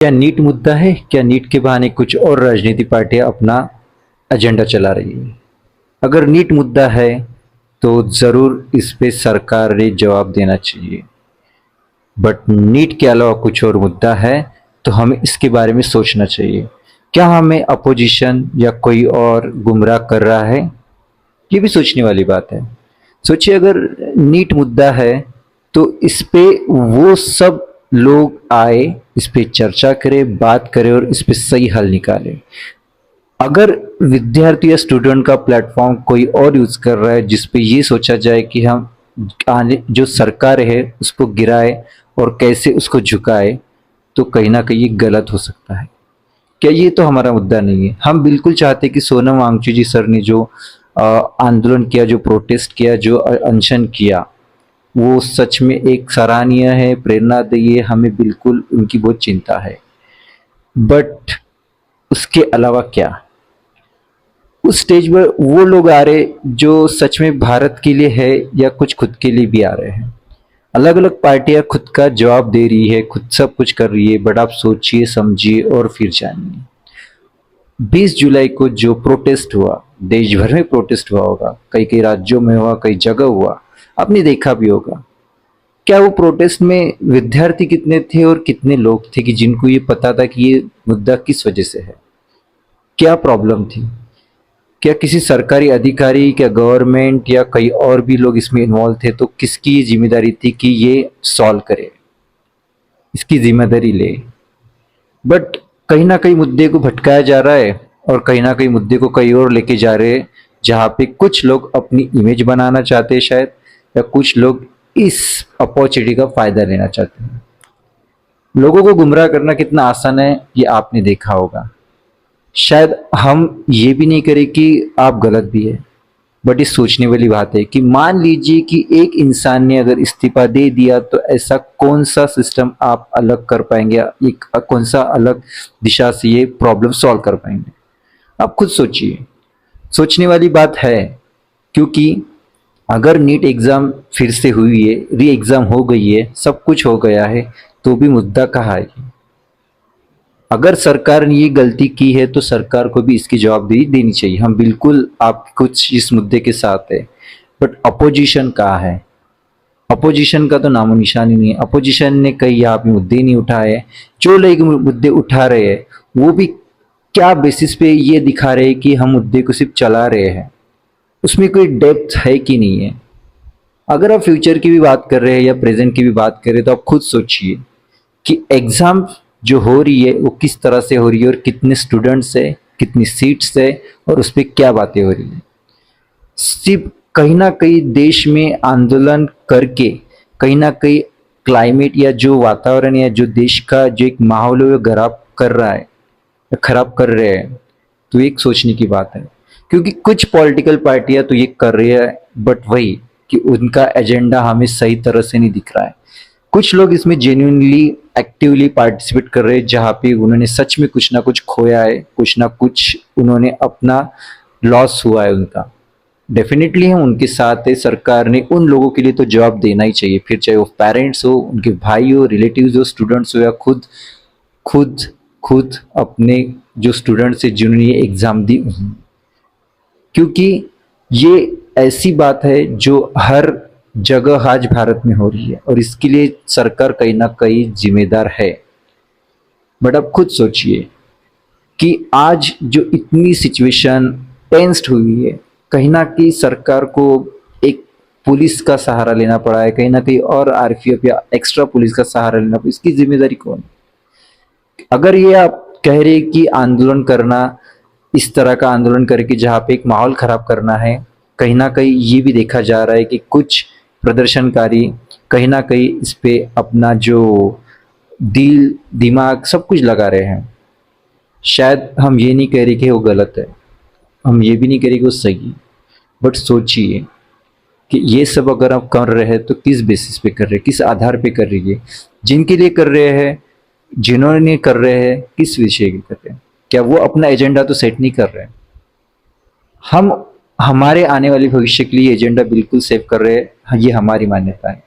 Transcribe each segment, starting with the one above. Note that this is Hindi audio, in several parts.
क्या नीट मुद्दा है? क्या नीट के बहाने कुछ और राजनीति पार्टियां अपना एजेंडा चला रही है? अगर नीट मुद्दा है तो ज़रूर इस पे सरकार ने जवाब देना चाहिए। बट नीट के अलावा कुछ और मुद्दा है तो हमें इसके बारे में सोचना चाहिए। क्या हमें अपोजिशन या कोई और गुमराह कर रहा है? ये भी सोचने वाली बात है। सोचिए, अगर नीट मुद्दा है तो इस पे वो सब लोग आए, इस पे चर्चा करें, बात करें और इस पे सही हल निकालें। अगर विद्यार्थी या स्टूडेंट का प्लेटफॉर्म कोई और यूज कर रहा है जिस पे ये सोचा जाए कि हम आने जो सरकार है उसको गिराए और कैसे उसको झुकाए, तो कहीं ना कहीं ये गलत हो सकता है। क्या ये तो हमारा मुद्दा नहीं है। हम बिल्कुल चाहते कि सोनम वांगचुक जी सर ने जो आंदोलन किया, जो प्रोटेस्ट किया, जो अनशन किया, वो सच में एक सराहनीय है, प्रेरणादायी है। हमें बिल्कुल उनकी बहुत चिंता है। बट उसके अलावा क्या? उस स्टेज पर वो लोग आ रहे जो सच में भारत के लिए है या कुछ खुद के लिए भी आ रहे हैं। अलग अलग पार्टियां खुद का जवाब दे रही है, खुद सब कुछ कर रही है, बट आप सोचिए, समझिए और फिर जानिए। 20 जुलाई को जो प्रोटेस्ट हुआ, देश भर में प्रोटेस्ट हुआ होगा, कई कई राज्यों में हुआ, कई जगह हुआ, आपने देखा भी होगा। क्या वो प्रोटेस्ट में विद्यार्थी कितने थे और कितने लोग थे कि जिनको ये पता था कि ये मुद्दा किस वजह से है, क्या प्रॉब्लम थी? क्या किसी सरकारी अधिकारी, क्या गवर्नमेंट या कई और भी लोग इसमें इन्वॉल्व थे? तो किसकी ये जिम्मेदारी थी कि ये सॉल्व करे, इसकी जिम्मेदारी ले? बट कहीं ना कहीं मुद्दे को भटकाया जा रहा है और कहीं ना कहीं मुद्दे को कहीं और लेके जा रहे हैं, जहाँ पे कुछ लोग अपनी इमेज बनाना चाहते हैं शायद, या कुछ लोग इस अपॉर्चुनिटी का फायदा लेना चाहते हैं। लोगों को गुमराह करना कितना आसान है ये आपने देखा होगा। शायद हम ये भी नहीं करें कि आप गलत भी है, बट ये सोचने वाली बात है कि मान लीजिए कि एक इंसान ने अगर इस्तीफा दे दिया तो ऐसा कौन सा सिस्टम आप अलग कर पाएंगे, एक कौन सा अलग दिशा से ये प्रॉब्लम सॉल्व कर पाएंगे? आप खुद सोचिए। सोचने वाली बात है, क्योंकि अगर नीट एग्जाम फिर से हुई है, री एग्जाम हो गई है, सब कुछ हो गया है, तो भी मुद्दा कहाँ है? अगर सरकार ने ये गलती की है तो सरकार को भी इसकी जवाबदेही देनी चाहिए। हम बिल्कुल आप कुछ इस मुद्दे के साथ है, बट अपोजिशन कहाँ है? अपोजिशन का तो नामो निशान ही नहीं है। अपोजिशन ने कई यहाँ पे मुद्दे नहीं उठाए। जो लोग मुद्दे उठा रहे हैं वो भी क्या बेसिस पे ये दिखा रहे हैं कि हम मुद्दे को सिर्फ चला रहे हैं, उसमें कोई डेप्थ है कि नहीं है? अगर आप फ्यूचर की भी बात कर रहे हैं या प्रेजेंट की भी बात कर रहे हैं तो आप खुद सोचिए कि एग्जाम जो हो रही है वो किस तरह से हो रही है और कितने स्टूडेंट्स है, कितनी सीट्स है और उस पर क्या बातें हो रही है। सिर्फ कहीं ना कहीं देश में आंदोलन करके कहीं ना कहीं क्लाइमेट या जो वातावरण या जो देश का जो एक माहौल है वो खराब कर रहा है, खराब कर रहे हैं, तो एक सोचने की बात है। क्योंकि कुछ पॉलिटिकल पार्टियां तो ये कर रही है, बट वही कि उनका एजेंडा हमें सही तरह से नहीं दिख रहा है। कुछ लोग इसमें जेन्युइनली एक्टिवली पार्टिसिपेट कर रहे हैं, जहाँ पे उन्होंने सच में कुछ ना कुछ खोया है, कुछ ना कुछ उन्होंने अपना लॉस हुआ है उनका। डेफिनेटली हम उनके साथ है। सरकार ने उन लोगों के लिए तो जवाब देना ही चाहिए, फिर चाहे वो पेरेंट्स हो, उनके भाई हो, रिलेटिव्स हो, स्टूडेंट्स हो, या खुद खुद खुद अपने जो स्टूडेंट्स है जिन्होंने ये एग्जाम दी। क्योंकि ये ऐसी बात है जो हर जगह आज भारत में हो रही है और इसके लिए सरकार कहीं ना कहीं जिम्मेदार है। बट अब खुद सोचिए कि आज जो इतनी सिचुएशन टेंस्ड हुई है, कहीं ना कहीं सरकार को एक पुलिस का सहारा लेना पड़ा है, कहीं ना कहीं और आरपीएफ या एक्स्ट्रा पुलिस का सहारा लेना पड़ा। इसकी जिम्मेदारी कौन है? अगर ये आप कह रहे कि आंदोलन करना, इस तरह का आंदोलन करके जहाँ पे एक माहौल खराब करना है, कहीं ना कहीं ये भी देखा जा रहा है कि कुछ प्रदर्शनकारी कहीं ना कहीं इस पे अपना जो दिल दिमाग सब कुछ लगा रहे हैं। शायद हम ये नहीं कह रहे कि वो गलत है, हम ये भी नहीं कह रहे कि वो सही है, बट सोचिए कि ये सब अगर आप कर रहे हैं तो किस बेसिस पे कर रहे हैं, किस आधार पे कर रही है? जिनके लिए कर रहे हैं, जिन्होंने कर रहे हैं, किस विषय के कर रहे हैं? क्या वो अपना एजेंडा तो सेट नहीं कर रहे हैं? हम हमारे आने वाले भविष्य के लिए एजेंडा बिल्कुल सेव कर रहे हैं। हाँ, ये हमारी मान्यता है।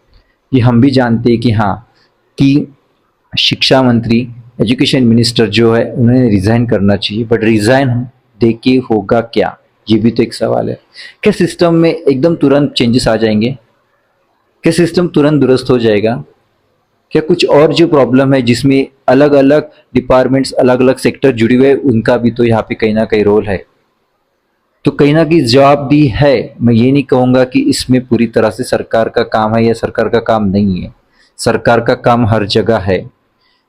ये हम भी जानते हैं कि हाँ, कि शिक्षा मंत्री एजुकेशन मिनिस्टर जो है उन्हें रिज़ाइन करना चाहिए, बट रिज़ाइन दे के होगा क्या, ये भी तो एक सवाल है। क्या सिस्टम में एकदम तुरंत चेंजेस आ जाएंगे? क्या सिस्टम तुरंत दुरुस्त हो जाएगा? क्या कुछ और जो प्रॉब्लम है जिसमें अलग अलग डिपार्टमेंट्स, अलग अलग सेक्टर जुड़े हुए हैं, उनका भी तो यहाँ पे कहीं ना कहीं रोल है? तो कहीं ना कहीं जवाब दी है। मैं ये नहीं कहूँगा कि इसमें पूरी तरह से सरकार का काम है या सरकार का काम नहीं है। सरकार का काम हर जगह है,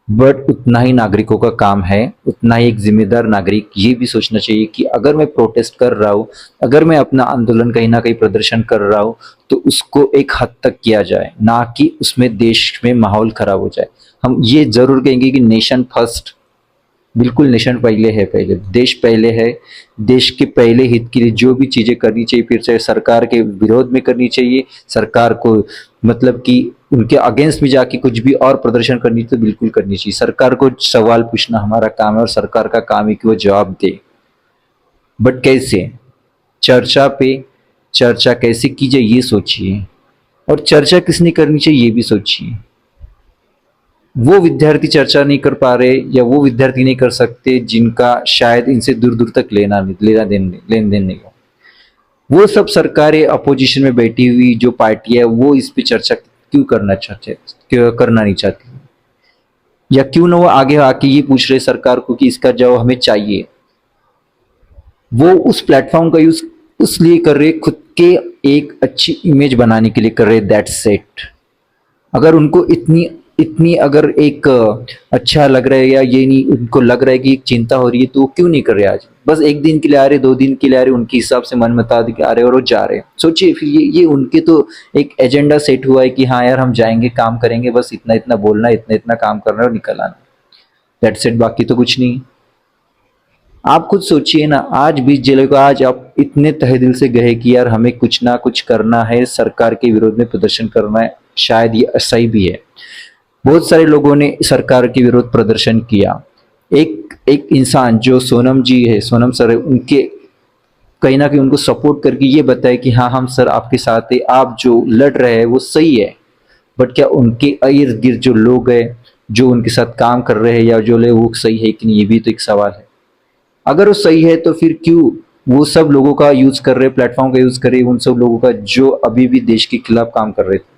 बट उतना ही नागरिकों का काम है। उतना ही एक जिम्मेदार नागरिक ये भी सोचना चाहिए कि अगर मैं प्रोटेस्ट कर रहा हूँ, अगर मैं अपना आंदोलन कहीं ना कहीं प्रदर्शन कर रहा हूँ, तो उसको एक हद तक किया जाए, ना कि उसमें देश में माहौल खराब हो जाए। हम ये जरूर कहेंगे कि नेशन फर्स्ट, बिल्कुल नेशन पहले है, पहले देश पहले है। देश के पहले हित के लिए जो भी चीज़ें करनी चाहिए, फिर चाहे सरकार के विरोध में करनी चाहिए, सरकार को मतलब कि उनके अगेंस्ट में जाके कुछ भी और प्रदर्शन करनी तो बिल्कुल करनी चाहिए। सरकार को सवाल पूछना हमारा काम है और सरकार का काम है कि वो जवाब दे। बट कैसे? चर्चा पे चर्चा कैसे की जाए ये सोचिए, और चर्चा किसने करनी चाहिए ये भी सोचिए। वो विद्यार्थी चर्चा नहीं कर पा रहे या वो विद्यार्थी नहीं कर सकते जिनका शायद इनसे दूर दूर तक लेन देन नहीं हो। वो सब सरकारें अपोजिशन में बैठी हुई जो पार्टी है वो इस पे चर्चा क्यों करना चाहते, क्यों करना नहीं चाहती, या क्यों ना वो आगे आके ये पूछ रहे सरकार को कि इसका जवाब हमें चाहिए। वो उस प्लेटफॉर्म का यूज उसलिए कर रहे, खुद के एक अच्छी इमेज बनाने के लिए कर रहे, दैट्स इट। अगर उनको इतनी इतनी अगर एक अच्छा लग रहा है या ये नहीं उनको लग रहा है कि एक चिंता हो रही है, तो वो क्यों नहीं कर रहे आज? बस एक दिन के लिए आ रहे, 2 दिन के लिए आ रहे, उनके हिसाब से मन मता के आ रहे और वो जा रहे। सोचिए फिर ये उनके तो एक एजेंडा सेट हुआ है कि हाँ यार हम जाएंगे, काम करेंगे, बस इतना इतना बोलना, इतना इतना काम करना है और निकल आना, दैट्स इट, बाकी तो कुछ नहीं। आप खुद सोचिए ना, आज 20 जुलाई को आज आप इतने तहे दिल से गए कि यार हमें कुछ ना कुछ करना है, सरकार के विरोध में प्रदर्शन करना है। शायद ये सही भी है। बहुत सारे लोगों ने सरकार के विरोध प्रदर्शन किया। एक एक इंसान जो सोनम जी है, सोनम सर है, उनके कहीं ना कहीं उनको सपोर्ट करके ये बताया कि हाँ हम सर आपके साथ है, आप जो लड़ रहे हैं वो सही है। बट क्या उनके इर्द गिर्द जो लोग हैं जो उनके साथ काम कर रहे हैं या जो लोग, वो सही है कि नहीं, ये भी तो एक सवाल है। अगर वो सही है तो फिर क्यों वो सब लोगों का यूज कर रहे, प्लेटफॉर्म का यूज कर रहे, उन सब लोगों का जो अभी भी देश के खिलाफ काम कर रहे थे,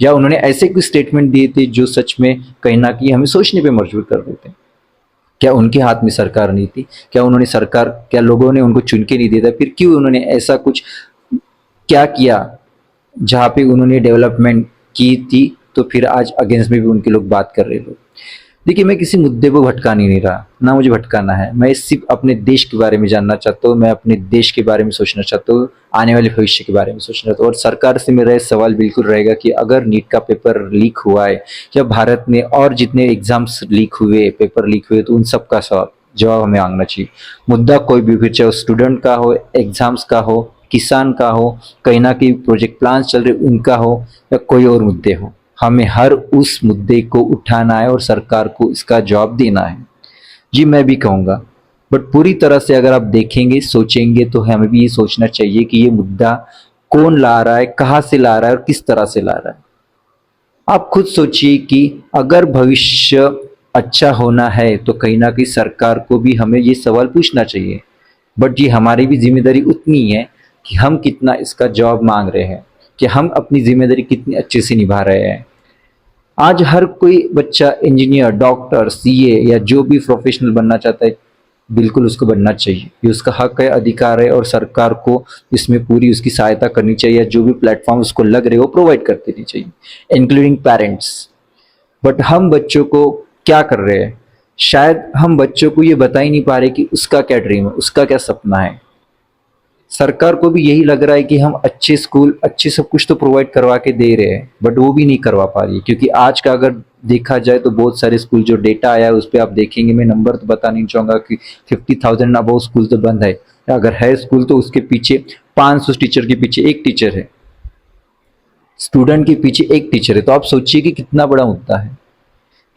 या उन्होंने ऐसे कुछ स्टेटमेंट दिए थे जो सच में कहीं ना कहीं हमें सोचने पे मजबूर कर देते हैं। क्या उनके हाथ में सरकार नहीं थी? क्या उन्होंने सरकार, क्या लोगों ने उनको चुन के नहीं दिया था? फिर क्यों उन्होंने ऐसा कुछ क्या किया जहाँ पे उन्होंने डेवलपमेंट की थी, तो फिर आज अगेंस्ट में भी उनके लोग बात कर रहे लोग। देखिए मैं किसी मुद्दे को भटका नहीं रहा, ना मुझे भटकाना है। मैं सिर्फ अपने देश के बारे में जानना चाहता हूँ, मैं अपने देश के बारे में सोचना चाहता हूँ, आने वाले भविष्य के बारे में सोचना चाहता हूँ। और सरकार से मेरा सवाल बिल्कुल रहेगा कि अगर नीट का पेपर लीक हुआ है या भारत में और जितने एग्जाम्स लीक हुए, पेपर लीक हुए, तो उन सब का जवाब हमें मांगना चाहिए। मुद्दा कोई भी फिर चाहे स्टूडेंट का हो, एग्जाम्स का हो, किसान का हो, कहीं ना कहीं प्रोजेक्ट प्लान चल रहे उनका हो, या कोई और मुद्दे हो, हमें हर उस मुद्दे को उठाना है और सरकार को इसका जवाब देना है। जी मैं भी कहूँगा, बट पूरी तरह से अगर आप देखेंगे, सोचेंगे, तो हमें भी ये सोचना चाहिए कि ये मुद्दा कौन ला रहा है, कहाँ से ला रहा है और किस तरह से ला रहा है। आप खुद सोचिए कि अगर भविष्य अच्छा होना है तो कहीं ना कहीं सरकार को भी हमें ये सवाल पूछना चाहिए। बट ये हमारी भी जिम्मेदारी उतनी है कि हम कितना इसका जवाब मांग रहे हैं, कि हम अपनी जिम्मेदारी कितनी अच्छे से निभा रहे हैं। आज हर कोई बच्चा इंजीनियर, डॉक्टर, सीए या जो भी प्रोफेशनल बनना चाहता है, बिल्कुल उसको बनना चाहिए, ये उसका हक है, अधिकार है, और सरकार को इसमें पूरी उसकी सहायता करनी चाहिए, या जो भी प्लेटफॉर्म उसको लग रहे हो प्रोवाइड कर देनी चाहिए, इंक्लूडिंग पेरेंट्स। बट हम बच्चों को क्या कर रहे हैं? शायद हम बच्चों को ये बता ही नहीं पा रहे कि उसका क्या ड्रीम है, उसका क्या सपना है। सरकार को भी यही लग रहा है कि हम अच्छे स्कूल, अच्छे सब कुछ तो प्रोवाइड करवा के दे रहे हैं, बट वो भी नहीं करवा पा रही है। क्योंकि आज का अगर देखा जाए तो बहुत सारे स्कूल जो डेटा आया है उस पर आप देखेंगे, मैं नंबर तो बता नहीं चाहूँगा कि 50,000 अबव स्कूल तो बंद है। अगर है स्कूल तो उसके पीछे 500 टीचर के पीछे एक टीचर है, स्टूडेंट के पीछे एक टीचर है। तो आप सोचिए कि कितना बड़ा मुद्दा है।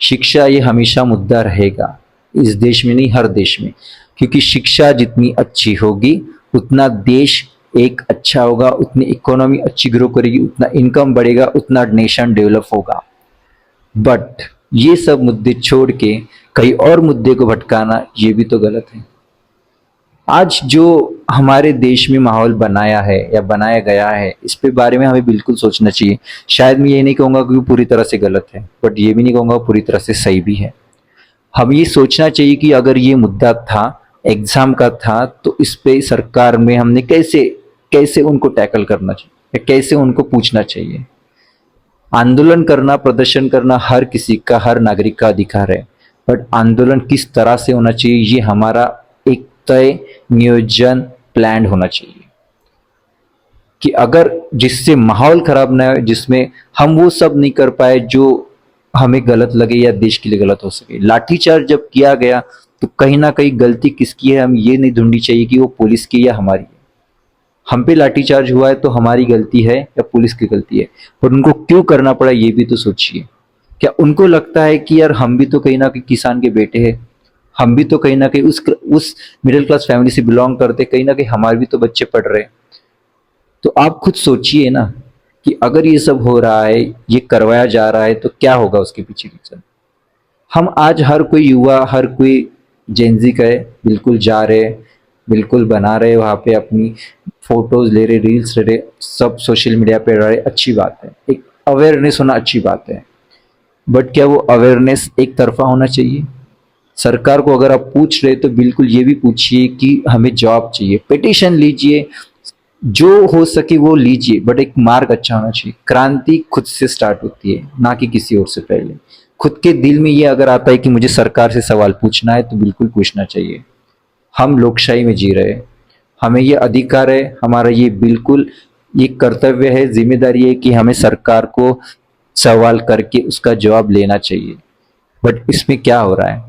शिक्षा ये हमेशा मुद्दा रहेगा, इस देश में नहीं, हर देश में। क्योंकि शिक्षा जितनी अच्छी होगी उतना देश एक अच्छा होगा, उतनी इकोनॉमी अच्छी ग्रो करेगी, उतना इनकम बढ़ेगा, उतना नेशन डेवलप होगा। बट ये सब मुद्दे छोड़ के कई और मुद्दे को भटकाना, ये भी तो गलत है। आज जो हमारे देश में माहौल बनाया है या बनाया गया है, इस पे बारे में हमें बिल्कुल सोचना चाहिए। शायद मैं ये नहीं कहूँगा कि वो पूरी तरह से गलत है, बट ये भी नहीं कहूँगा पूरी तरह से सही भी है। हम ये सोचना चाहिए कि अगर ये मुद्दा था, एग्जाम का था, तो इस पे सरकार में हमने कैसे कैसे उनको टैकल करना चाहिए या कैसे उनको पूछना चाहिए। आंदोलन करना, प्रदर्शन करना हर किसी का, हर नागरिक का अधिकार है, बट आंदोलन किस तरह से होना चाहिए, ये हमारा एक तय नियोजन प्लान होना चाहिए कि अगर जिससे माहौल खराब ना हो, जिसमें हम वो सब नहीं कर पाए जो हमें गलत लगे या देश के लिए गलत हो सके। लाठीचार्ज जब किया गया तो कहीं ना कहीं गलती किसकी है, हम ये नहीं ढूंढनी चाहिए कि वो पुलिस की या हमारी है। हम पे लाठीचार्ज हुआ है तो हमारी गलती है या पुलिस की गलती है, और उनको क्यों करना पड़ा ये भी तो सोचिए। क्या उनको लगता है कि यार हम भी तो कहीं ना कहीं किसान के बेटे हैं, हम भी तो कहीं ना कहीं उस मिडिल क्लास फैमिली से बिलोंग करते, कहीं ना कहीं हमारे भी तो बच्चे पढ़ रहे हैं। तो आप खुद सोचिए ना कि अगर ये सब हो रहा है, ये करवाया जा रहा है, तो क्या होगा उसके पीछे रीजन। हम आज हर कोई युवा, हर कोई जेंजी का है, बिल्कुल जा रहे, बिल्कुल बना रहे, वहाँ पे अपनी फोटोज ले रहे, रील्स ले रहे, सब सोशल मीडिया पे डाल रहे, अच्छी बात है, एक अवेयरनेस होना अच्छी बात है। बट क्या वो अवेयरनेस एक तरफा होना चाहिए। सरकार को अगर आप पूछ रहे तो बिल्कुल ये भी पूछिए कि हमें जॉब चाहिए, पिटिशन लीजिए, जो हो सके वो लीजिए, बट एक मार्ग अच्छा होना चाहिए। क्रांति खुद से स्टार्ट होती है, ना कि किसी और से पहले। खुद के दिल में ये अगर आता है कि मुझे सरकार से सवाल पूछना है, तो बिल्कुल पूछना चाहिए। हम लोकशाही में जी रहे हैं, हमें ये अधिकार है, हमारा ये बिल्कुल ये कर्तव्य है, जिम्मेदारी है कि हमें सरकार को सवाल करके उसका जवाब लेना चाहिए। बट इसमें क्या हो रहा है,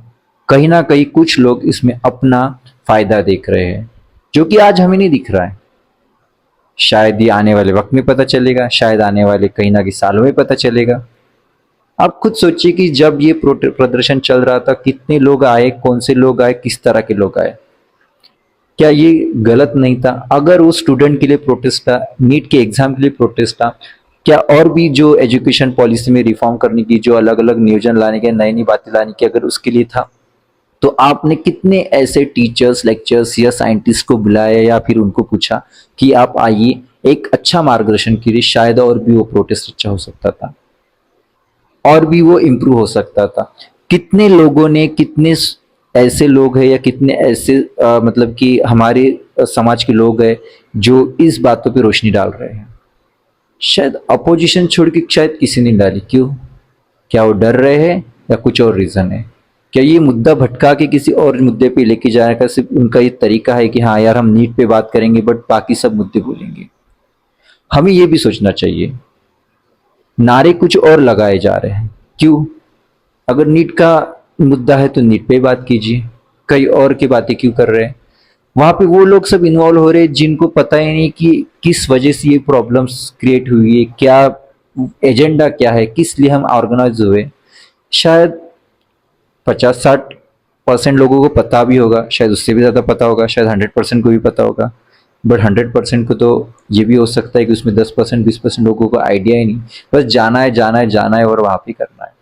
कहीं ना कहीं कुछ लोग इसमें अपना फायदा देख रहे हैं, जो कि आज हमें नहीं दिख रहा है। शायद ये आने वाले वक्त में पता चलेगा, शायद आने वाले कहीं ना कहीं सालों में पता चलेगा। आप खुद सोचिए कि जब ये प्रदर्शन चल रहा था, कितने लोग आए, कौन से लोग आए, किस तरह के लोग आए। क्या ये गलत नहीं था? अगर वो स्टूडेंट के लिए प्रोटेस्ट था, नीट के एग्जाम के लिए प्रोटेस्ट था, क्या और भी जो एजुकेशन पॉलिसी में रिफॉर्म करने की, जो अलग अलग नियोजन लाने के, नई नई बातें लाने की, अगर उसके लिए था, तो आपने कितने ऐसे टीचर्स, लेक्चर्स या साइंटिस्ट को बुलाया या फिर उनको पूछा कि आप आइए, एक अच्छा मार्गदर्शन कीजिए, शायद और भी वो प्रोटेस्ट अच्छा हो सकता था, और भी वो इम्प्रूव हो सकता था। कितने लोगों ने, कितने ऐसे लोग हैं या कितने ऐसे मतलब कि हमारे समाज के लोग हैं जो इस बातों पे रोशनी डाल रहे हैं। शायद अपोजिशन छोड़ के शायद किसी ने डाली। क्यों? क्या वो डर रहे हैं या कुछ और रीजन है? क्या ये मुद्दा भटका के किसी और मुद्दे पे लेके जाने का सिर्फ उनका ये तरीका है कि हाँ यार हम नीट पे बात करेंगे बट बाकी सब मुद्दे बोलेंगे? हमें ये भी सोचना चाहिए। नारे कुछ और लगाए जा रहे हैं, क्यों? अगर नीट का मुद्दा है तो नीट पे बात कीजिए, कई और की बातें क्यों कर रहे हैं? वहां पे वो लोग सब इन्वॉल्व हो रहे हैं जिनको पता ही नहीं कि किस वजह से ये प्रॉब्लम्स क्रिएट हुई है, क्या एजेंडा क्या है, किस लिए हम ऑर्गेनाइज हुए। शायद 50-60% लोगों को पता भी होगा, शायद उससे भी ज़्यादा पता होगा, शायद 100% को भी पता होगा, बट 100% को तो ये भी हो सकता है कि उसमें 10% 20% लोगों को आइडिया ही नहीं, बस जाना है जाना है जाना है और वहाँ पे करना है।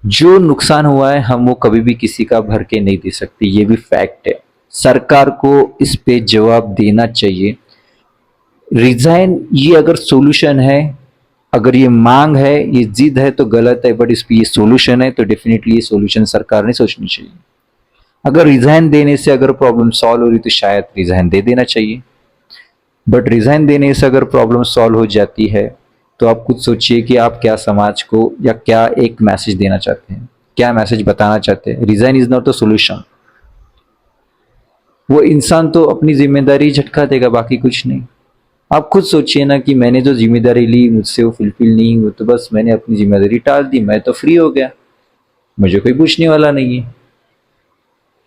जो नुकसान हुआ है हम वो कभी भी किसी का भर के नहीं दे सकते, ये भी फैक्ट है। सरकार को इस पे जवाब देना चाहिए। रिजाइन ये अगर सॉल्यूशन है, अगर ये मांग है, ये जिद है तो गलत है, बट इस पे ये सॉल्यूशन है तो डेफिनेटली ये सॉल्यूशन सरकार ने सोचनी चाहिए। अगर रिजाइन देने से अगर प्रॉब्लम सॉल्व हो रही तो शायद रिजाइन दे देना चाहिए, बट रिजाइन देने से अगर प्रॉब्लम सॉल्व हो जाती है तो आप खुद सोचिए कि आप क्या समाज को या क्या एक मैसेज देना चाहते हैं, क्या मैसेज बताना चाहते हैं। Resign is not the solution. वो इंसान तो अपनी जिम्मेदारी झटका देगा, बाकी कुछ नहीं। आप खुद सोचिए ना कि मैंने जो जिम्मेदारी ली मुझसे वो फुलफिल नहीं हुई, तो बस मैंने अपनी जिम्मेदारी टाल दी, मैं तो फ्री हो गया, मुझे कोई पूछने वाला नहीं है।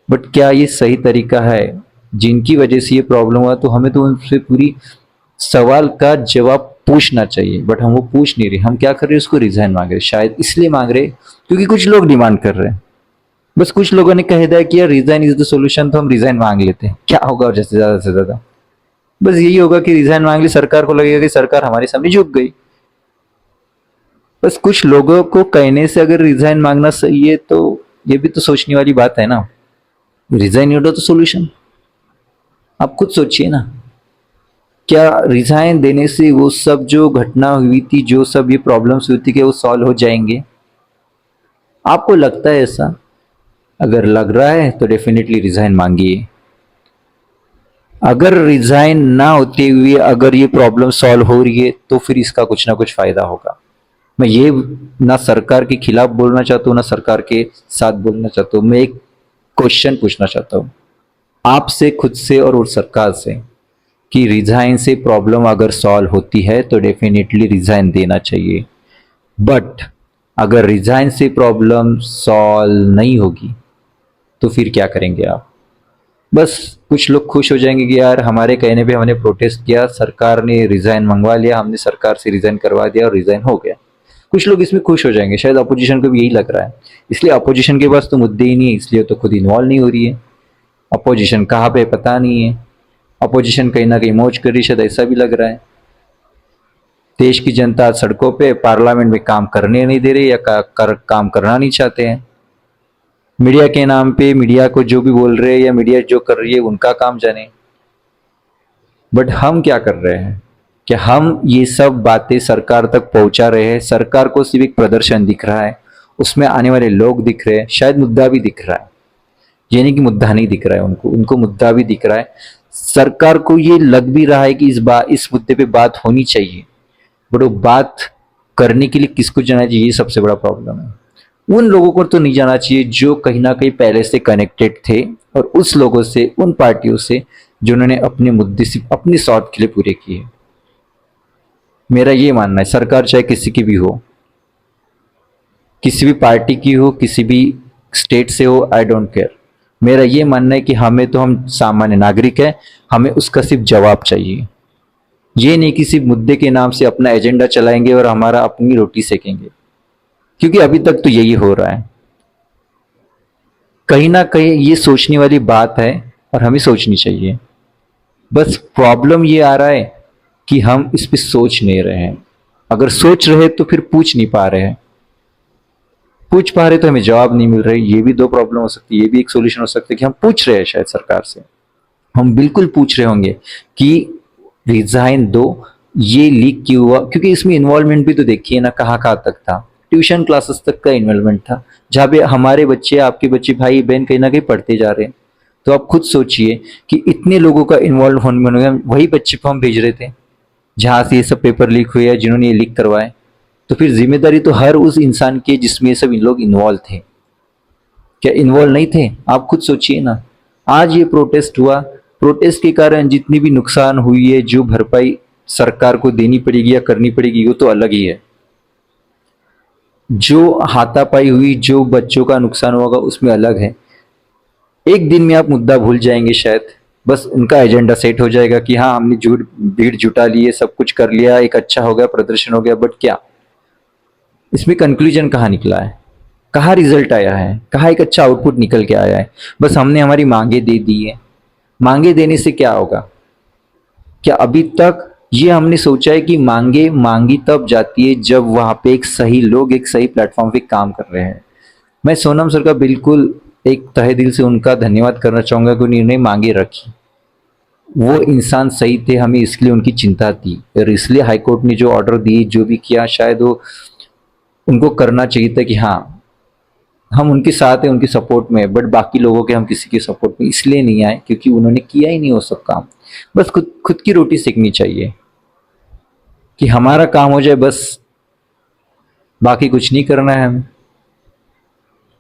बट क्या ये सही तरीका है? जिनकी वजह से ये प्रॉब्लम हुआ तो हमें तो उनसे पूरी सवाल का जवाब पूछना चाहिए, बट हम वो पूछ नहीं रहे। हम क्या कर रहे हैं, उसको रिजाइन मांग रहे। शायद इसलिए मांग रहे क्योंकि कुछ लोग डिमांड कर रहे हैं। बस कुछ लोगों ने कह दिया कि यार रिजाइन इज द सॉल्यूशन, तो हम रिजाइन मांग लेते हैं। क्या होगा और जैसे ज्यादा से ज्यादा बस यही होगा कि रिजाइन मांग ली, सरकार को लगेगा कि सरकार हमारे सामने झुक गई। बस कुछ लोगों को कहने से अगर रिजाइन मांगना सही है तो ये भी तो सोचने वाली बात है ना। रिजाइन नहीं हो तो सोल्यूशन आप खुद सोचिए ना। क्या रिजाइन देने से वो सब जो घटना हुई थी, जो सब ये प्रॉब्लम्स हुई थी, कि वो सॉल्व हो जाएंगे? आपको लगता है ऐसा? अगर लग रहा है तो डेफिनेटली रिजाइन मांगिए। अगर रिजाइन ना होते हुए अगर ये प्रॉब्लम सॉल्व हो रही है तो फिर इसका कुछ ना कुछ फायदा होगा। मैं ये ना सरकार के खिलाफ बोलना चाहता हूँ, ना सरकार के साथ बोलना चाहता हूँ। मैं एक क्वेश्चन पूछना चाहता हूँ आपसे, खुद से और उस सरकार से, कि रिजाइन से प्रॉब्लम अगर सॉल्व होती है तो डेफिनेटली रिजाइन देना चाहिए, बट अगर रिजाइन से प्रॉब्लम सॉल्व नहीं होगी तो फिर क्या करेंगे आप? बस कुछ लोग खुश हो जाएंगे कि यार हमारे कहने पे हमने प्रोटेस्ट किया, सरकार ने रिजाइन मंगवा लिया, हमने सरकार से रिजाइन करवा दिया और रिजाइन हो गया। कुछ लोग इसमें खुश हो जाएंगे, शायद अपोजिशन को भी यही लग रहा है। इसलिए अपोजिशन के पास तो मुद्दे ही नहीं है, इसलिए तो खुद इन्वॉल्व नहीं हो रही है। अपोजिशन कहाँ पे पता नहीं है, अपोजिशन कहीं ना कहीं मौज कर रही है, शायद ऐसा भी लग रहा है। देश की जनता सड़कों पे, पार्लियामेंट में काम करने नहीं दे रही या काम करना नहीं चाहते हैं। मीडिया के नाम पे मीडिया को जो भी बोल रहे हैं या मीडिया जो कर रही है उनका काम जाने। बट हम क्या कर रहे हैं? क्या हम ये सब बातें सरकार तक पहुंचा रहे हैं? सरकार को सिर्फ एक प्रदर्शन दिख रहा है, उसमें आने वाले लोग दिख रहे हैं, शायद मुद्दा भी दिख रहा है। ये नहीं कि मुद्दा नहीं दिख रहा है, उनको उनको मुद्दा भी दिख रहा है। सरकार को ये लग भी रहा है कि इस मुद्दे पे बात होनी चाहिए, बट वो बात करने के लिए किसको जाना चाहिए, ये सबसे बड़ा प्रॉब्लम है। उन लोगों को तो नहीं जाना चाहिए जो कहीं ना कहीं पहले से कनेक्टेड थे, और उस लोगों से, उन पार्टियों से जिन्होंने अपने मुद्दे सिर्फ अपने स्वार्थ के लिए पूरे किए। मेरा ये मानना है, सरकार चाहे किसी की भी हो, किसी भी पार्टी की हो, किसी भी स्टेट से हो, आई डोंट केयर। मेरा ये मानना है कि हम सामान्य नागरिक हैं, हमें उसका सिर्फ जवाब चाहिए। ये नहीं कि सिर्फ मुद्दे के नाम से अपना एजेंडा चलाएंगे और हमारा अपनी रोटी सेकेंगे, क्योंकि अभी तक तो यही हो रहा है। कहीं ना कहीं ये सोचने वाली बात है और हमें सोचनी चाहिए। बस प्रॉब्लम ये आ रहा है कि हम इस पे सोच नहीं रहे हैं। अगर सोच रहे तो फिर पूछ नहीं पा रहे हैं, पूछ पा रहे तो हमें जवाब नहीं मिल रहे। ये भी दो प्रॉब्लम हो सकती है, ये भी एक सोल्यूशन हो सकता है कि हम पूछ रहे हैं शायद सरकार से, हम बिल्कुल पूछ रहे होंगे कि रिजाइन दो, ये लीक क्यों हुआ, क्योंकि इसमें इन्वॉल्वमेंट भी तो देखिए ना कहाँ कहाँ तक था। ट्यूशन क्लासेस तक का इन्वॉल्वमेंट था, जहाँ पे हमारे बच्चे, आपके बच्चे, भाई बहन कहीं ना कहीं पढ़ते जा रहे हैं। तो आप खुद सोचिए कि इतने लोगों का इन्वॉल्व होने में वही बच्चे को हम भेज रहे थे जहाँ से ये सब पेपर लीक हुए या जिन्होंने ये लीक करवाए। तो फिर जिम्मेदारी तो हर उस इंसान की जिसमें ये सब इन लोग इन्वॉल्व थे। क्या इन्वॉल्व नहीं थे? आप खुद सोचिए ना। आज ये प्रोटेस्ट हुआ, प्रोटेस्ट के कारण जितनी भी नुकसान हुई है, जो भरपाई सरकार को देनी पड़ेगी या करनी पड़ेगी, वो तो अलग ही है। जो हाथापाई हुई, जो बच्चों का नुकसान होगा, उसमें अलग है। एक दिन में आप मुद्दा भूल जाएंगे शायद, बस उनका एजेंडा सेट हो जाएगा कि हाँ हमने भीड़ जुटा ली है, सब कुछ कर लिया, एक अच्छा हो गया, प्रदर्शन हो गया। बट क्या इसमें कंक्लूजन कहाँ निकला है? कहाँ रिजल्ट आया है? कहाँ एक अच्छा आउटपुट निकल के आया है? बस हमने हमारी मांगे दे दी है। मांगे देने से क्या होगा? क्या अभी तक ये हमने सोचा है कि मांगे मांगी तब जाती है जब वहां पे एक सही लोग एक सही प्लेटफॉर्म पे काम कर रहे हैं। मैं सोनम सर का बिल्कुल एक तहे दिल से उनका धन्यवाद करना चाहूंगा कि उन्होंने मांगे रखी। वो इंसान सही थे, हमें इसलिए उनकी चिंता थी, और इसलिए हाईकोर्ट ने जो ऑर्डर दिए, जो भी किया, शायद वो उनको करना चाहिए था कि हाँ हम उनके साथ हैं, उनके सपोर्ट में। बट बाकी लोगों के हम किसी के सपोर्ट में इसलिए नहीं आए क्योंकि उन्होंने किया ही नहीं वो सब काम। बस खुद खुद की रोटी सेकनी चाहिए कि हमारा काम हो जाए, बस बाकी कुछ नहीं करना है हमें।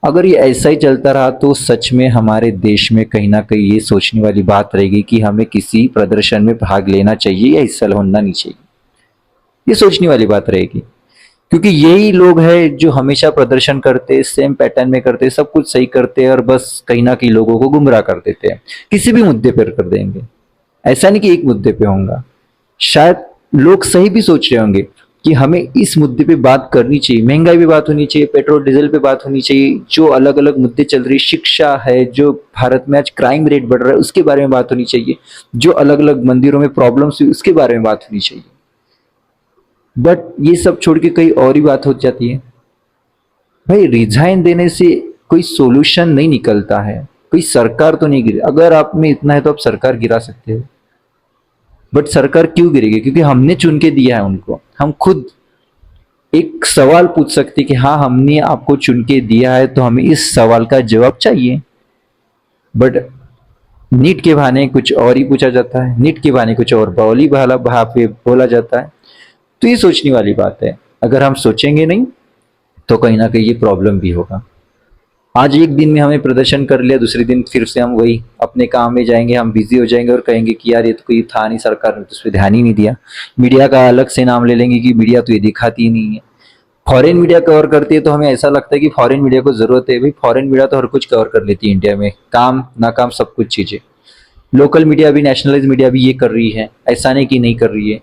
अगर ये ऐसा ही चलता रहा तो सच में हमारे देश में कहीं ना कहीं ये सोचने वाली बात रहेगी कि हमें किसी प्रदर्शन में भाग लेना चाहिए या हिस्सा होना नहीं चाहिए। ये सोचने वाली बात रहेगी, क्योंकि यही लोग हैं जो हमेशा प्रदर्शन करते, सेम पैटर्न में करते, सब कुछ सही करते और बस कहीं ना कहीं लोगों को गुमराह कर देते हैं। किसी भी मुद्दे पर कर देंगे, ऐसा नहीं कि एक मुद्दे पे होगा। शायद लोग सही भी सोच रहे होंगे कि हमें इस मुद्दे पे बात करनी चाहिए, महंगाई पे बात होनी चाहिए, पेट्रोल डीजल पे बात होनी चाहिए, जो अलग अलग मुद्दे चल रही, शिक्षा है, जो भारत में आज क्राइम रेट बढ़ रहा है उसके बारे में बात होनी चाहिए, जो अलग अलग मंदिरों में प्रॉब्लम्स हुई उसके बारे में बात होनी चाहिए। बट ये सब छोड़ के कहीं और ही बात हो जाती है। भाई रिजाइन देने से कोई सोल्यूशन नहीं निकलता है, कोई सरकार तो नहीं गिरी। अगर आप में इतना है तो आप सरकार गिरा सकते हो, बट सरकार क्यों गिरेगी? क्योंकि हमने चुन के दिया है उनको। हम खुद एक सवाल पूछ सकते कि हाँ, हमने आपको चुन के दिया है तो हमें इस सवाल का जवाब चाहिए। बट नीट के बहाने कुछ और ही पूछा जाता है, नीट के बहाने कुछ और बोली भाला भा पे बोला जाता है। तो ये सोचने वाली बात है। अगर हम सोचेंगे नहीं तो कहीं ना कहीं ये प्रॉब्लम भी होगा। आज एक दिन में हमें प्रदर्शन कर लिया, दूसरे दिन फिर से हम वही अपने काम में जाएंगे, हम बिजी हो जाएंगे और कहेंगे कि यार ये तो कोई था नहीं, सरकार ने तो उस पर ध्यान ही नहीं दिया। मीडिया का अलग से नाम ले लेंगे कि मीडिया तो ये दिखाती ही नहीं है। फॉरेन मीडिया कवर करती है तो हमें ऐसा लगता है कि फॉरेन मीडिया को जरूरत है। भाई फॉरेन मीडिया तो हर कुछ कवर कर लेती है इंडिया में, काम नाकाम सब कुछ चीजें। लोकल मीडिया भी, नेशनलाइज मीडिया भी ये कर रही है, ऐसा नहीं कि नहीं कर रही है।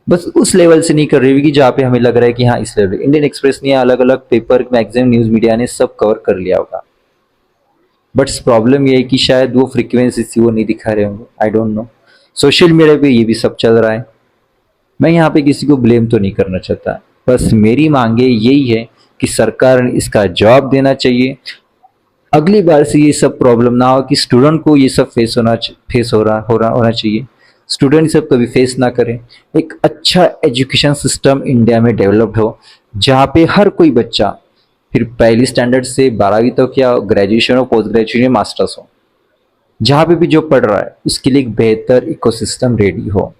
बस उस लेवल से नहीं कर रही होगी जहाँ पे हमें लग रहा है कि हाँ इस लेवल। इंडियन एक्सप्रेस ने, अलग अलग पेपर, मैगजीन, न्यूज मीडिया ने सब कवर कर लिया होगा। बट प्रॉब्लम ये है कि शायद वो फ्रीक्वेंसी थी वो नहीं दिखा रहे होंगे, I don't know. Social media पे ये भी सब चल रहा है। मैं यहाँ पे किसी को ब्लेम तो नहीं करना चाहता, बस मेरी मांगे यही है कि सरकार ने इसका जवाब देना चाहिए। अगली बार से ये सब प्रॉब्लम ना हो कि स्टूडेंट को ये सब फेस होना चाहिए। स्टूडेंट सब कभी फेस ना करें। एक अच्छा एजुकेशन सिस्टम इंडिया में डेवलप्ड हो जहाँ पे हर कोई बच्चा फिर पहली स्टैंडर्ड से 12वीं तक या ग्रेजुएशन हो, पोस्ट ग्रेजुएशन, मास्टर्स हो, जहाँ पे भी जो पढ़ रहा है उसके लिए एक बेहतर इकोसिस्टम रेडी हो।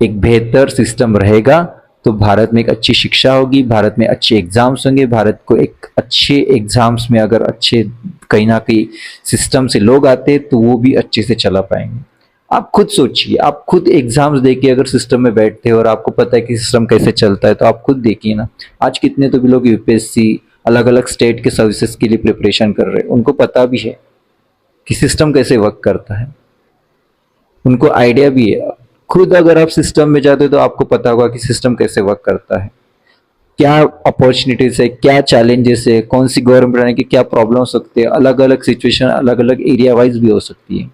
एक बेहतर सिस्टम रहेगा तो भारत में एक अच्छी शिक्षा होगी, भारत में अच्छे एग्जाम्स होंगे, भारत को एक अच्छे एग्जाम्स में अगर अच्छे कहीं ना कहीं सिस्टम से लोग आते तो वो भी अच्छे से चला पाएंगे। आप खुद सोचिए, आप खुद एग्जाम्स देके अगर सिस्टम में बैठते हो और आपको पता है कि सिस्टम कैसे चलता है तो आप खुद देखिए ना। आज कितने तो भी लोग यूपीएससी, अलग अलग स्टेट के सर्विसेज के लिए प्रिपरेशन कर रहे हैं, उनको पता भी है कि सिस्टम कैसे वर्क करता है, उनको आइडिया भी है। खुद अगर आप सिस्टम में जाते हो तो आपको पता होगा कि सिस्टम कैसे वर्क करता है, क्या अपॉर्चुनिटीज है, क्या चैलेंजेस है, कौन सी गवर्नमेंट बनाने की क्या प्रॉब्लम हो सकते हैं। अलग अलग सिचुएशन अलग अलग एरिया वाइज भी हो सकती है,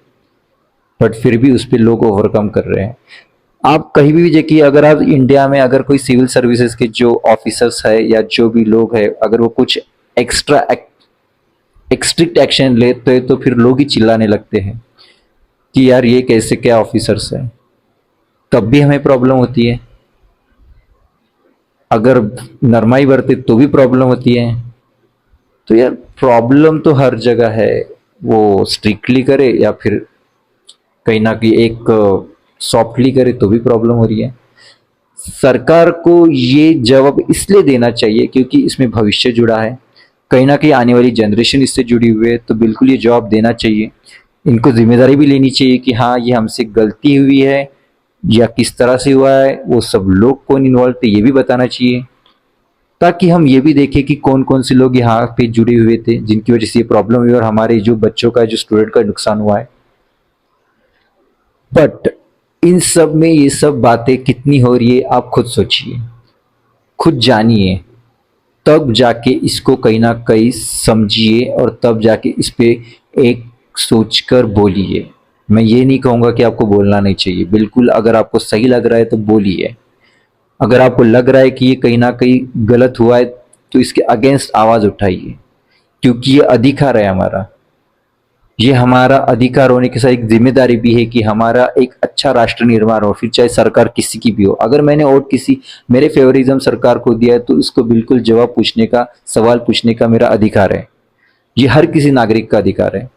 बट फिर भी उस पर लोग ओवरकम कर रहे हैं। आप कहीं भी देखिए, अगर आप इंडिया में अगर कोई सिविल सर्विसेज के जो ऑफिसर्स है या जो भी लोग है, अगर वो कुछ एक्स्ट्रा स्ट्रिक्ट एक्शन लेते हैं तो फिर लोग ही चिल्लाने लगते हैं कि यार ये कैसे, क्या ऑफिसर्स है। तब भी हमें प्रॉब्लम होती है। अगर नरमाई बरते तो भी प्रॉब्लम होती है। तो यार प्रॉब्लम तो हर जगह है, वो स्ट्रिक्टली करे या फिर कहीं ना कहीं एक सॉफ्टली करे तो भी प्रॉब्लम हो रही है। सरकार को ये जवाब इसलिए देना चाहिए क्योंकि इसमें भविष्य जुड़ा है, कहीं ना कहीं आने वाली जनरेशन इससे जुड़ी हुई है, तो बिल्कुल ये जवाब देना चाहिए। इनको जिम्मेदारी भी लेनी चाहिए कि हाँ ये हमसे गलती हुई है या किस तरह से हुआ है, वो सब लोग कौन इन्वॉल्व थे ये भी बताना चाहिए, ताकि हम ये भी देखें कि कौन कौन से लोग यहाँ पे जुड़े हुए थे जिनकी वजह से ये प्रॉब्लम हुई और हमारे जो बच्चों का, जो स्टूडेंट का नुकसान हुआ है। बट इन सब में ये सब बातें कितनी हो रही है आप खुद सोचिए, खुद जानिए, तब जाके इसको कहीं ना कहीं समझिए और तब जाके इस पे एक सोचकर बोलिए। मैं ये नहीं कहूँगा कि आपको बोलना नहीं चाहिए, बिल्कुल अगर आपको सही लग रहा है तो बोलिए। अगर आपको लग रहा है कि ये कहीं ना कहीं गलत हुआ है तो इसके अगेंस्ट आवाज़ उठाइए, क्योंकि ये अधिकार है हमारा। ये हमारा अधिकार होने के साथ एक जिम्मेदारी भी है कि हमारा एक अच्छा राष्ट्र निर्माण हो, फिर चाहे सरकार किसी की भी हो। अगर मैंने वोट किसी, मेरे फेवरिज्म सरकार को दिया है तो उसको बिल्कुल जवाब पूछने का, सवाल पूछने का मेरा अधिकार है। ये हर किसी नागरिक का अधिकार है,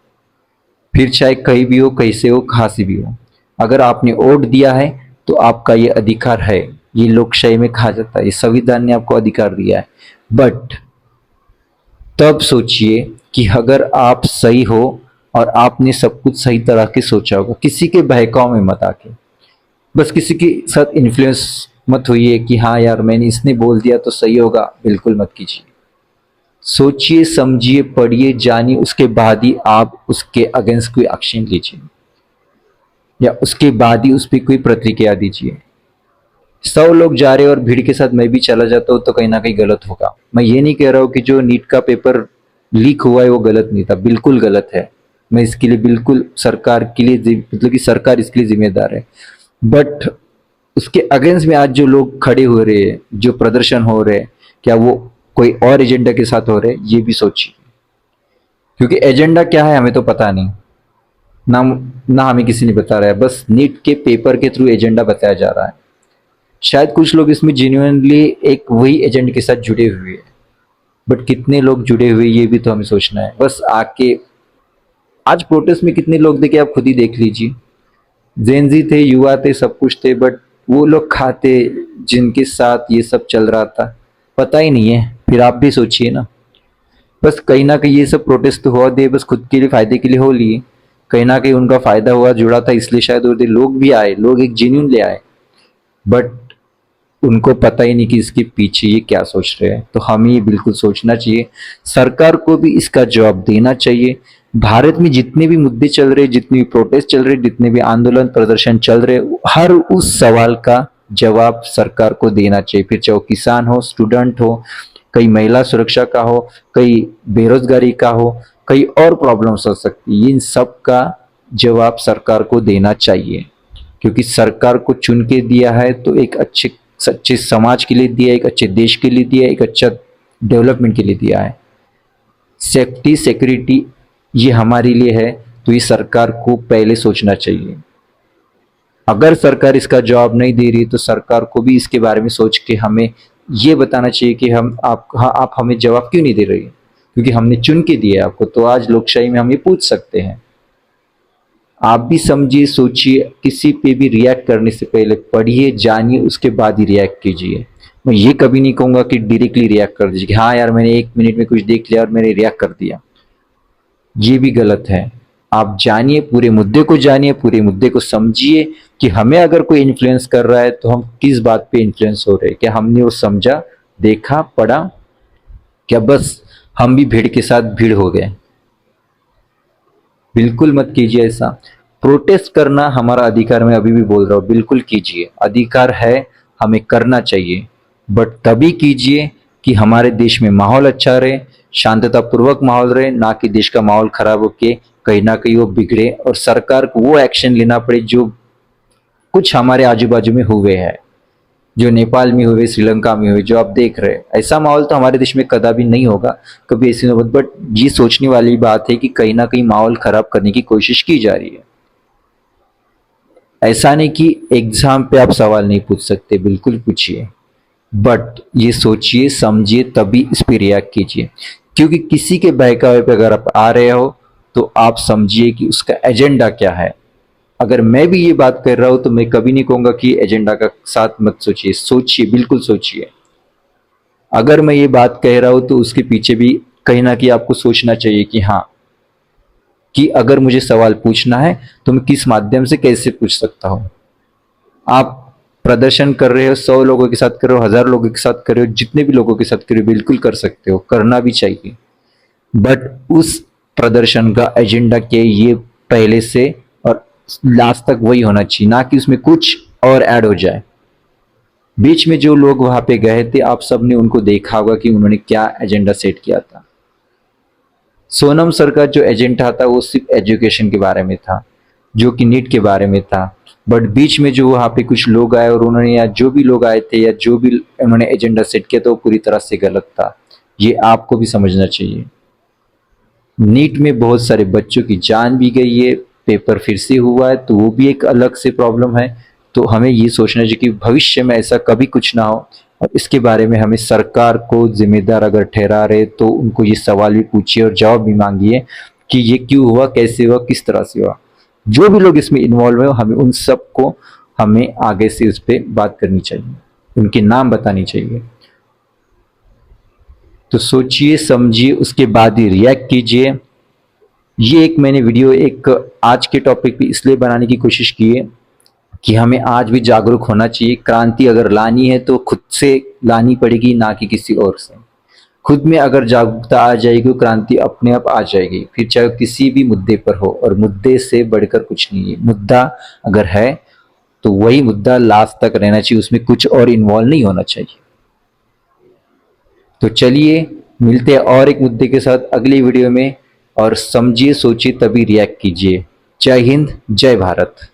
फिर चाहे कहीं भी हो, कैसे हो, कहाँ से भी हो। अगर आपने वोट दिया है तो आपका ये अधिकार है। ये लोकशाही में कहा जाता है, ये संविधान ने आपको अधिकार दिया है। बट तब सोचिए कि अगर आप सही हो और आपने सब कुछ सही तरह के सोचा होगा, किसी के बहकाव में मत आके, बस किसी के साथ इन्फ्लुएंस मत होइए कि हाँ यार मैंने इसने बोल दिया तो सही होगा, बिल्कुल मत कीजिए। सोचिए, समझिए, पढ़िए, जानिए, उसके बाद ही आप उसके अगेंस्ट कोई एक्शन लीजिए या उसके बाद ही उस पर कोई प्रतिक्रिया दीजिए। 100 लोग जा रहे हैं और भीड़ के साथ मैं भी चला जाता हूँ तो कहीं ना कहीं गलत होगा। मैं ये नहीं कह रहा हूँ कि जो नीट का पेपर लीक हुआ है वो गलत नहीं था, बिल्कुल गलत है। मैं इसके लिए बिल्कुल सरकार के लिए, मतलब कि सरकार इसके लिए जिम्मेदार है। बट उसके अगेंस्ट में आज जो लोग खड़े हो रहे हैं, जो प्रदर्शन हो रहे हैं, क्या वो कोई और एजेंडा के साथ हो रहे हैं, ये भी सोचिए। क्योंकि एजेंडा क्या है हमें तो पता नहीं, ना ना हमें किसी ने बता रहा है, बस नीट के पेपर के थ्रू एजेंडा बताया जा रहा है। शायद कुछ लोग इसमें जेन्युइनली एक वही एजेंडे के साथ जुड़े हुए हैं, बट कितने लोग जुड़े हुए ये भी तो हमें सोचना है। बस आके आज प्रोटेस्ट में कितने लोग देखे आप खुद ही देख लीजिए। जेनजी थे, युवा थे, सब कुछ थे, बट वो लोग खाते जिनके साथ ये सब चल रहा था पता ही नहीं है। फिर आप भी सोचिए ना, बस कहीं ना कहीं ये सब प्रोटेस्ट तो हुआ दे, बस खुद के लिए फायदे के लिए हो लिए, कहीं ना कहीं उनका फायदा हुआ जुड़ा था, इसलिए शायद वो लोग भी आए, लोग एक जेन्यून ले आए, बट उनको पता ही नहीं कि इसके पीछे ये क्या सोच रहे हैं। तो हमें ये बिल्कुल सोचना चाहिए, सरकार को भी इसका जवाब देना चाहिए। भारत में जितने भी मुद्दे चल रहे, जितने भी प्रोटेस्ट चल रहे, जितने भी आंदोलन प्रदर्शन चल रहे, हर उस सवाल का जवाब सरकार को देना चाहिए। फिर चाहे वो किसान हो, स्टूडेंट हो, कई महिला सुरक्षा का हो, कई बेरोजगारी का हो, कई और प्रॉब्लम्स हो सकती है, इन सब का जवाब सरकार को देना चाहिए। क्योंकि सरकार को चुन के दिया है तो एक अच्छे सच्चे समाज के लिए दिया, एक अच्छे देश के लिए दिया, एक अच्छा डेवलपमेंट के लिए दिया है। सेफ्टी सिक्योरिटी ये हमारे लिए है, तो ये सरकार को पहले सोचना चाहिए। अगर सरकार इसका जवाब नहीं दे रही तो सरकार को भी इसके बारे में सोच के हमें ये बताना चाहिए कि आप हमें जवाब क्यों नहीं दे रही, क्योंकि हमने चुन के दिया आपको। तो आज लोकशाही में हम ये पूछ सकते हैं। आप भी समझिए, सोचिए, किसी पे भी रिएक्ट करने से पहले पढ़िए, जानिए, उसके बाद ही रिएक्ट कीजिए। मैं ये कभी नहीं कहूँगा कि डायरेक्टली रिएक्ट कर दीजिए कि हाँ यार मैंने 1 मिनट में कुछ देख लिया और मैंने रिएक्ट कर दिया, ये भी गलत है। आप जानिए, पूरे मुद्दे को जानिए, पूरे मुद्दे को समझिए कि हमें अगर कोई इन्फ्लुएंस कर रहा है तो हम किस बात पे इन्फ्लुएंस हो रहे हैं। क्या हमने वो समझा, देखा, पढ़ा, क्या बस हम भी भीड़ के साथ भीड़ हो गए। बिल्कुल मत कीजिए ऐसा। प्रोटेस्ट करना हमारा अधिकार, मैं अभी भी बोल रहा हूँ, बिल्कुल कीजिए, अधिकार है, हमें करना चाहिए, बट तभी कीजिए कि हमारे देश में माहौल अच्छा रहे, शांततापूर्वक माहौल रहे, ना कि देश का माहौल खराब होके कहीं ना कहीं वो बिगड़े और सरकार को वो एक्शन लेना पड़े जो कुछ हमारे आजू बाजू में हुए हैं, जो नेपाल में हुए, श्रीलंका में हुए, जो आप देख रहे हैं। ऐसा माहौल तो हमारे देश में कदापि नहीं होगा, कभी ऐसी नौबत। बट ये सोचने वाली बात है कि कहीं ना कहीं माहौल खराब करने की कोशिश की जा रही है। ऐसा नहीं कि एग्जाम पे आप सवाल नहीं पूछ सकते, बिल्कुल पूछिए, बट ये सोचिए, समझिए, तभी इस पे रिएक्ट कीजिए। क्योंकि किसी के बहकावे पे अगर आप आ रहे हो तो आप समझिए कि उसका एजेंडा क्या है। अगर मैं भी ये बात कर रहा हूं तो मैं कभी नहीं कहूंगा कि एजेंडा का साथ मत सोचिए, सोचिए, बिल्कुल सोचिए। अगर मैं ये बात कह रहा हूं तो उसके पीछे भी कहीं ना कहीं आपको सोचना चाहिए कि हाँ, कि अगर मुझे सवाल पूछना है तो मैं किस माध्यम से कैसे पूछ सकता हूं। आप प्रदर्शन कर रहे हो, 100 लोगों के साथ कर रहे हो, 1000 लोगों के साथ कर रहे हो, जितने भी लोगों के साथ कर रहे हो, बिल्कुल कर सकते हो, करना भी चाहिए, बट उस प्रदर्शन का एजेंडा क्या है ये पहले से और लास्ट तक वही होना चाहिए, ना कि उसमें कुछ और ऐड हो जाए। बीच में जो लोग वहां पे गए थे, आप सबने उनको देखा होगा कि उन्होंने क्या एजेंडा सेट किया था। सोनम सर का जो एजेंडा था वो सिर्फ एजुकेशन के बारे में था, जो कि नीट के बारे में था। बट बीच में जो वहाँ पे कुछ लोग आए और उन्होंने, या जो भी लोग आए थे, या जो भी उन्होंने एजेंडा सेट किया था, वो पूरी तरह से गलत था। ये आपको भी समझना चाहिए। नीट में बहुत सारे बच्चों की जान भी गई है, पेपर फिर से हुआ है, तो वो भी एक अलग से प्रॉब्लम है। तो हमें ये सोचना चाहिए कि भविष्य में ऐसा कभी कुछ ना हो, और इसके बारे में हमें सरकार को जिम्मेदार अगर ठहरा रहे तो उनको ये सवाल भी पूछिए और जवाब भी मांगिए कि ये क्यों हुआ, कैसे हुआ, किस तरह से हुआ। जो भी लोग इसमें इन्वॉल्व है, हमें उन सबको हमें आगे से उस पर बात करनी चाहिए, उनके नाम बतानी चाहिए। तो सोचिए, समझिए, उसके बाद ही रिएक्ट कीजिए। ये एक मैंने वीडियो एक आज के टॉपिक पे इसलिए बनाने की कोशिश की है कि हमें आज भी जागरूक होना चाहिए। क्रांति अगर लानी है तो खुद से लानी पड़ेगी, ना कि किसी और से। खुद में अगर जागरूकता आ जाएगी, क्रांति अपने आप आ जाएगी, फिर चाहे किसी भी मुद्दे पर हो। और मुद्दे से बढ़कर कुछ नहीं है। मुद्दा अगर है तो वही मुद्दा लास्ट तक रहना चाहिए, उसमें कुछ और इन्वॉल्व नहीं होना चाहिए। तो चलिए मिलते हैं और एक मुद्दे के साथ अगली वीडियो में, और समझिए, सोचिए, तभी रिएक्ट कीजिए। जय हिंद, जय भारत।